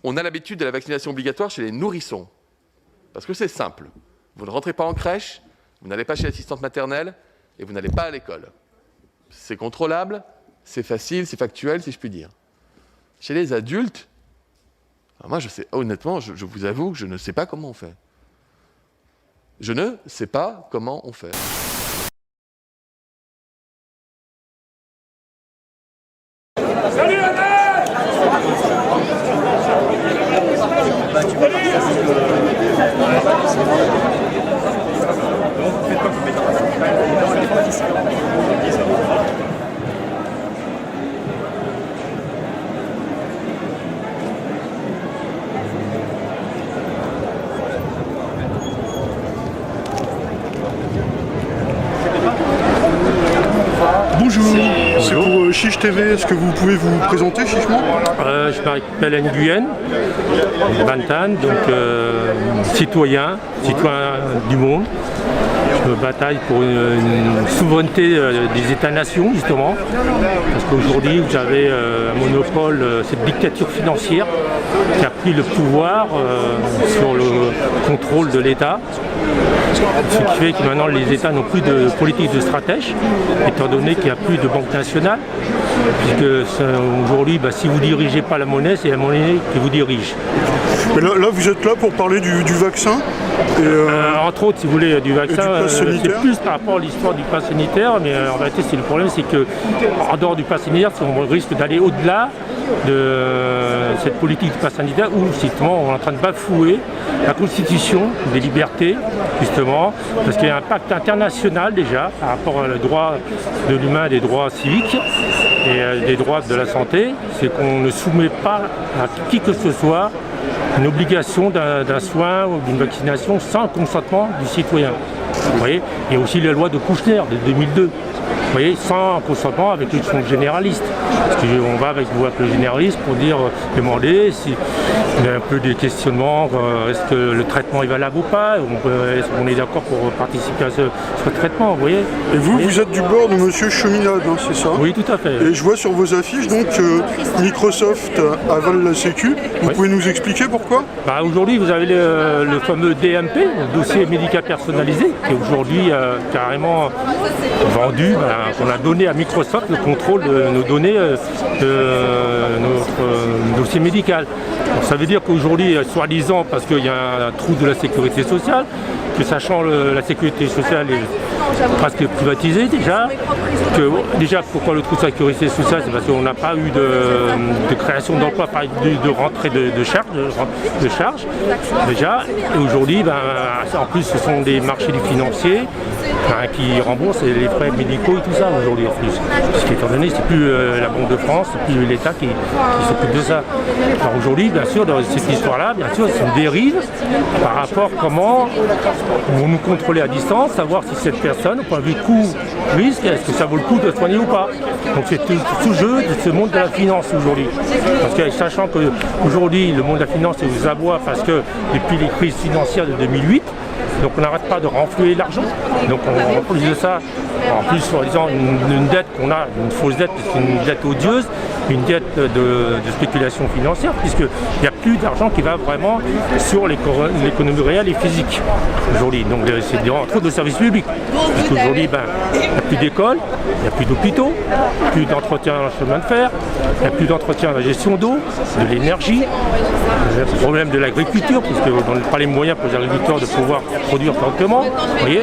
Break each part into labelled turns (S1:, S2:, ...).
S1: On a l'habitude de la vaccination obligatoire chez les nourrissons. Parce que c'est simple. Vous ne rentrez pas en crèche, vous n'allez pas chez l'assistante maternelle et vous n'allez pas à l'école. C'est contrôlable, c'est facile, c'est factuel, si je puis dire. Chez les adultes, moi, honnêtement, je vous avoue que je ne sais pas comment on fait. Je ne sais pas comment on fait.
S2: Salut
S3: Bonjour, c'est pour Chiche TV, est-ce que vous pouvez vous présenter chichement?
S2: Je m'appelle Nguyen Bantan, donc citoyen du monde. Je me bataille pour une souveraineté des États-nations, justement, parce qu'aujourd'hui, vous avez un monopole, cette dictature financière qui a pris le pouvoir sur le contrôle de l'État. Ce qui fait que maintenant les États n'ont plus de politique de stratège, étant donné qu'il n'y a plus de banque nationale, puisque aujourd'hui, si vous ne dirigez pas la monnaie, c'est la monnaie qui vous dirige.
S3: Mais là, vous êtes là pour parler du vaccin
S2: entre autres, si vous voulez, du vaccin, c'est plus par rapport à l'histoire du pass sanitaire, mais en réalité, le problème, c'est qu'en dehors du pass sanitaire, on risque d'aller au-delà de cette politique du pass sanitaire où, justement, on est en train de bafouer la Constitution des libertés, justement, parce qu'il y a un pacte international déjà par rapport au droit de l'humain, des droits civiques et des droits de la santé, c'est qu'on ne soumet pas à qui que ce soit une obligation d'un soin ou d'une vaccination sans le consentement du citoyen. Vous voyez, il y a aussi la loi de Kouchner de 2002. Vous voyez, sans consentement avec une fonction généraliste. Parce qu'on va avec le généraliste pour demander s'il y a un peu des questionnements, est-ce que le traitement est valable ou pas, est-ce qu'on est d'accord pour participer à ce traitement, vous voyez.
S3: Et vous êtes du bord de M. Cheminade, hein, c'est ça?
S2: Oui, tout à fait.
S3: Et je vois sur vos affiches donc Microsoft avale la Sécu. Vous pouvez nous expliquer pourquoi?
S2: Aujourd'hui, vous avez le fameux DMP, le dossier médical personnalisé, qui est aujourd'hui carrément vendu, qu'on a donné à Microsoft le contrôle de nos données, de notre dossier médical. Donc, ça veut dire qu'aujourd'hui, soi-disant, parce qu'il y a un trou de la sécurité sociale, que sachant la sécurité sociale est presque privatisée déjà, pourquoi le trou de sécurité sociale, c'est parce qu'on n'a pas eu de création d'emplois, pas de rentrée de charges déjà, et aujourd'hui, en plus ce sont des marchés financiers qui remboursent les frais médicaux et tout ça aujourd'hui en plus. Parce qu'étant donné, c'est plus la Banque de France, c'est plus l'État qui s'occupe de ça. Alors aujourd'hui, bien sûr, dans cette histoire-là, bien sûr, c'est une dérive par rapport à comment vous nous contrôlez à distance, savoir si cette personne, au point de vue coût-risque, est-ce que ça vaut le coup de soigner ou pas. Donc c'est tout jeu de ce monde de la finance aujourd'hui. Parce que sachant qu'aujourd'hui, le monde de la finance est aux abois parce que depuis les crises financières de 2008, donc on n'arrête pas de renflouer l'argent. Donc en plus de ça, en plus soi-disant une dette qu'on a, une fausse dette, c'est une dette odieuse, une dette de spéculation financière, puisqu'il n'y a plus d'argent qui va vraiment sur l'économie réelle et physique aujourd'hui. Donc c'est entre autres de services publics. Parce qu'aujourd'hui, il n'y a plus d'écoles, il n'y a plus d'hôpitaux, plus d'entretien dans le chemin de fer, il n'y a plus d'entretien dans la gestion d'eau, de l'énergie, le problème de l'agriculture, puisqu'on n'a pas les moyens pour les agriculteurs de pouvoir produire correctement, vous voyez,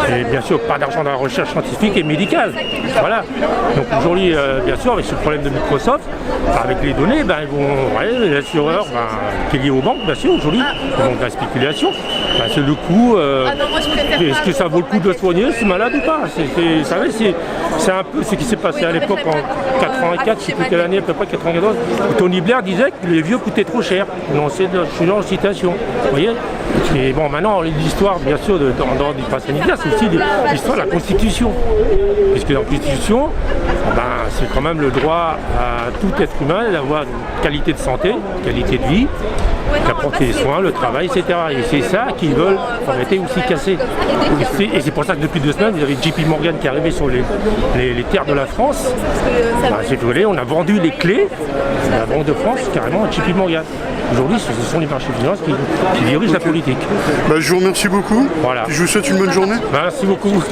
S2: et bien sûr pas d'argent dans la recherche scientifique et médicale. Voilà. Donc aujourd'hui, bien sûr, avec ce problème de Microsoft, avec les données, les assureurs qui est lié aux banques, bien sûr, aujourd'hui, donc la spéculation, c'est le coût. Est-ce que ça vaut le coup de soigner ce malade ou pas? Vous savez, c'est un peu ce qui s'est passé à l'époque en 84, je ne sais plus quelle année, à peu près 94, où Tony Blair disait que les vieux coûtaient trop cher. C'est ce genre de citation. Vous voyez? Et bon, maintenant, l'histoire, bien sûr, dans du pass sanitaire, c'est aussi l'histoire de la Constitution. Puisque dans la Constitution, c'est quand même le droit à tout être humain d'avoir une qualité de santé, une qualité de vie, d'apporter les soins, le travail, etc. Et c'est ça qu'ils veulent arrêter aussi casser. Et c'est pour ça que depuis 2 semaines, vous avez JP Morgan qui est arrivé sur les terres de la France. Si vous voulez, on a vendu les clés de la Banque de France carrément à JP Morgan. Aujourd'hui, ce sont les marchés financiers qui dirigent la politique.
S3: Bah, je vous remercie beaucoup.
S2: Voilà.
S3: Je vous souhaite une bonne journée.
S2: Merci beaucoup.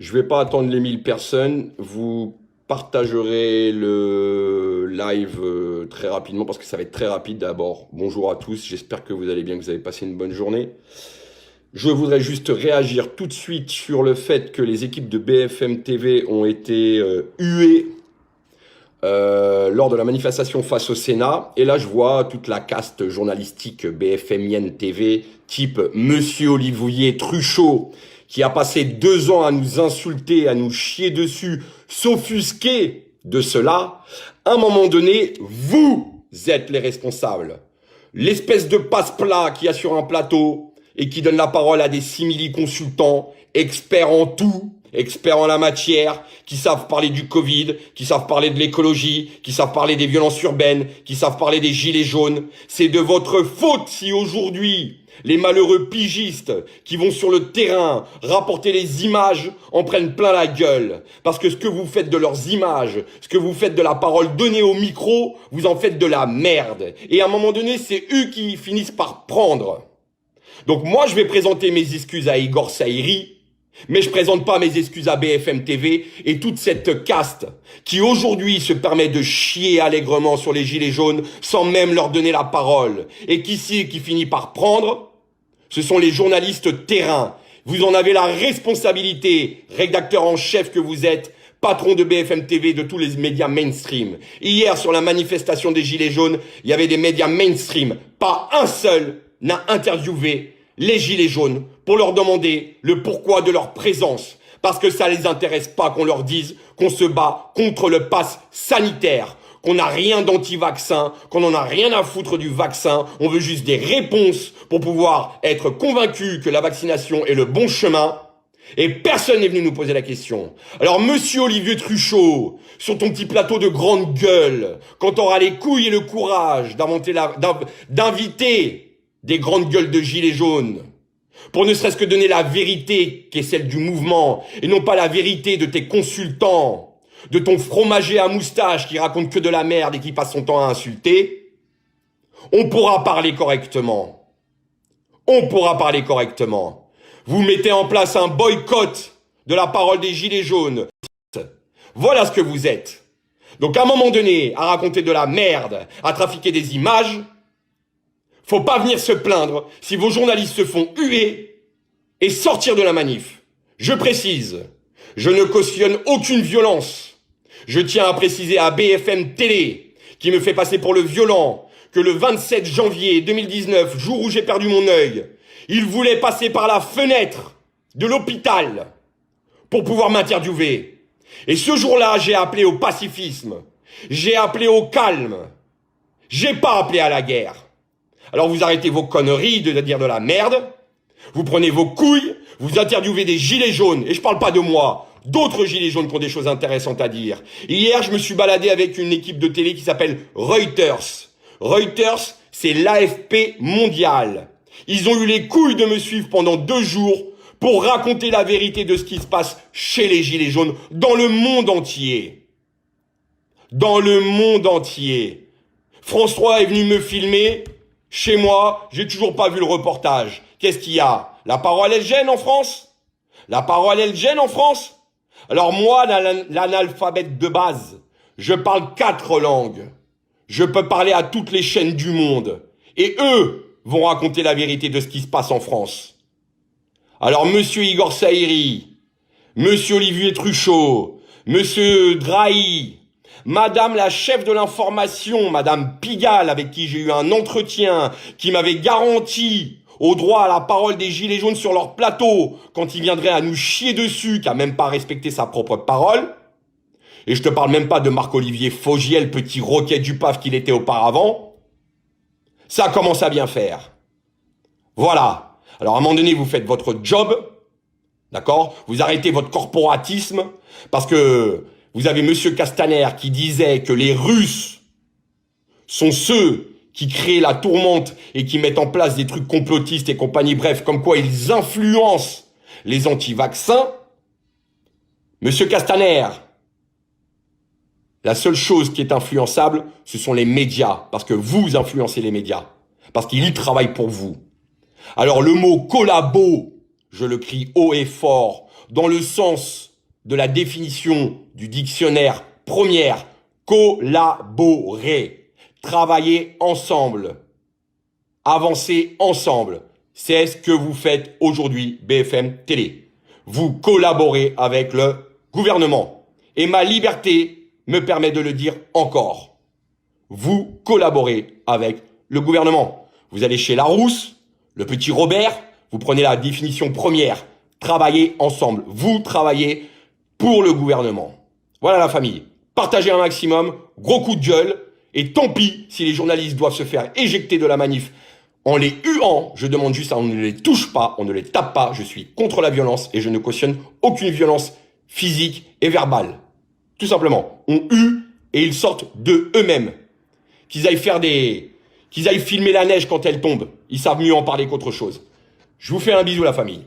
S4: Je vais pas attendre les 1000 personnes. Vous partagerez le live très rapidement parce que ça va être très rapide. D'abord, bonjour à tous. J'espère que vous allez bien, que vous avez passé une bonne journée. Je voudrais juste réagir tout de suite sur le fait que les équipes de BFM TV ont été huées lors de la manifestation face au Sénat. Et là, je vois toute la caste journalistique BFMienne TV, type Monsieur Olivier Truchot, qui a passé 2 ans à nous insulter, à nous chier dessus, s'offusquer de cela. À un moment donné, vous êtes les responsables. L'espèce de passe-plat qu'il y a sur un plateau et qui donne la parole à des simili-consultants, experts en tout, experts en la matière, qui savent parler du Covid, qui savent parler de l'écologie, qui savent parler des violences urbaines, qui savent parler des gilets jaunes. C'est de votre faute si aujourd'hui, les malheureux pigistes qui vont sur le terrain rapporter les images en prennent plein la gueule. Parce que ce que vous faites de leurs images, ce que vous faites de la parole donnée au micro, vous en faites de la merde. Et à un moment donné, c'est eux qui finissent par prendre. Donc moi, je vais présenter mes excuses à Igor Saïri, mais je présente pas mes excuses à BFM TV et toute cette caste qui aujourd'hui se permet de chier allègrement sur les gilets jaunes sans même leur donner la parole. Et qui finit par prendre? Ce sont les journalistes terrain. Vous en avez la responsabilité, rédacteur en chef que vous êtes, patron de BFM TV, de tous les médias mainstream. Hier, sur la manifestation des gilets jaunes, il y avait des médias mainstream. Pas un seul n'a interviewé les gilets jaunes pour leur demander le pourquoi de leur présence. Parce que ça les intéresse pas qu'on leur dise qu'on se bat contre le pass sanitaire, qu'on n'a rien d'anti-vaccin, qu'on n'en a rien à foutre du vaccin. On veut juste des réponses pour pouvoir être convaincu que la vaccination est le bon chemin. Et personne n'est venu nous poser la question. Alors, monsieur Olivier Truchot, sur ton petit plateau de grande gueule, quand t'auras les couilles et le courage d'inviter des grandes gueules de gilets jaunes, pour ne serait-ce que donner la vérité qui est celle du mouvement, et non pas la vérité de tes consultants, de ton fromager à moustache qui raconte que de la merde et qui passe son temps à insulter, on pourra parler correctement. On pourra parler correctement. Vous mettez en place un boycott de la parole des gilets jaunes. Voilà ce que vous êtes. Donc à un moment donné, à raconter de la merde, à trafiquer des images, faut pas venir se plaindre si vos journalistes se font huer et sortir de la manif. Je précise, je ne cautionne aucune violence. Je tiens à préciser à BFM Télé, qui me fait passer pour le violent, que le 27 janvier 2019, jour où j'ai perdu mon œil, il voulait passer par la fenêtre de l'hôpital pour pouvoir m'interviewer. Et ce jour-là, j'ai appelé au pacifisme. J'ai appelé au calme. J'ai pas appelé à la guerre. Alors vous arrêtez vos conneries de dire de la merde, vous prenez vos couilles, vous interviewez des gilets jaunes, et je parle pas de moi, d'autres gilets jaunes qui ont des choses intéressantes à dire. Hier, je me suis baladé avec une équipe de télé qui s'appelle Reuters. Reuters, c'est l'AFP mondial. Ils ont eu les couilles de me suivre pendant 2 jours pour raconter la vérité de ce qui se passe chez les gilets jaunes dans le monde entier. Dans le monde entier. France 3 est venu me filmer. Chez moi, j'ai toujours pas vu le reportage. Qu'est-ce qu'il y a? La parole, elle gêne en France? La parole, elle gêne en France? Alors moi, l'analphabète de base, je parle 4 langues. Je peux parler à toutes les chaînes du monde. Et eux vont raconter la vérité de ce qui se passe en France. Alors monsieur Igor Saïri, monsieur Olivier Truchot, monsieur Drahi, madame la chef de l'information, madame Pigalle, avec qui j'ai eu un entretien, qui m'avait garanti au droit à la parole des gilets jaunes sur leur plateau, quand ils viendraient à nous chier dessus, qui a même pas respecté sa propre parole. Et je te parle même pas de Marc-Olivier Fogiel, petit roquet du PAF qu'il était auparavant. Ça commence à bien faire. Voilà. Alors à un moment donné, vous faites votre job, d'accord? Vous arrêtez votre corporatisme, parce que vous avez monsieur Castaner qui disait que les Russes sont ceux qui créent la tourmente et qui mettent en place des trucs complotistes et compagnie, bref, comme quoi ils influencent les anti-vaccins. Monsieur Castaner, la seule chose qui est influençable, ce sont les médias, parce que vous influencez les médias, parce qu'ils y travaillent pour vous. Alors le mot collabo, je le crie haut et fort, dans le sens de la définition du dictionnaire première. Collaborer, travailler ensemble, avancer ensemble. C'est ce que vous faites aujourd'hui, BFM Télé. Vous collaborez avec le gouvernement. Et ma liberté me permet de le dire encore. Vous collaborez avec le gouvernement. Vous allez chez Larousse, le petit Robert, vous prenez la définition première. Travaillez ensemble. Vous travaillez pour le gouvernement. Voilà la famille. Partagez un maximum, gros coup de gueule, et tant pis si les journalistes doivent se faire éjecter de la manif en les huant. Je demande juste à on ne les touche pas, on ne les tape pas. Je suis contre la violence et je ne cautionne aucune violence physique et verbale. Tout simplement, on hue et ils sortent de eux-mêmes. Qu'ils aillent filmer la neige quand elle tombe. Ils savent mieux en parler qu'autre chose. Je vous fais un bisou la famille.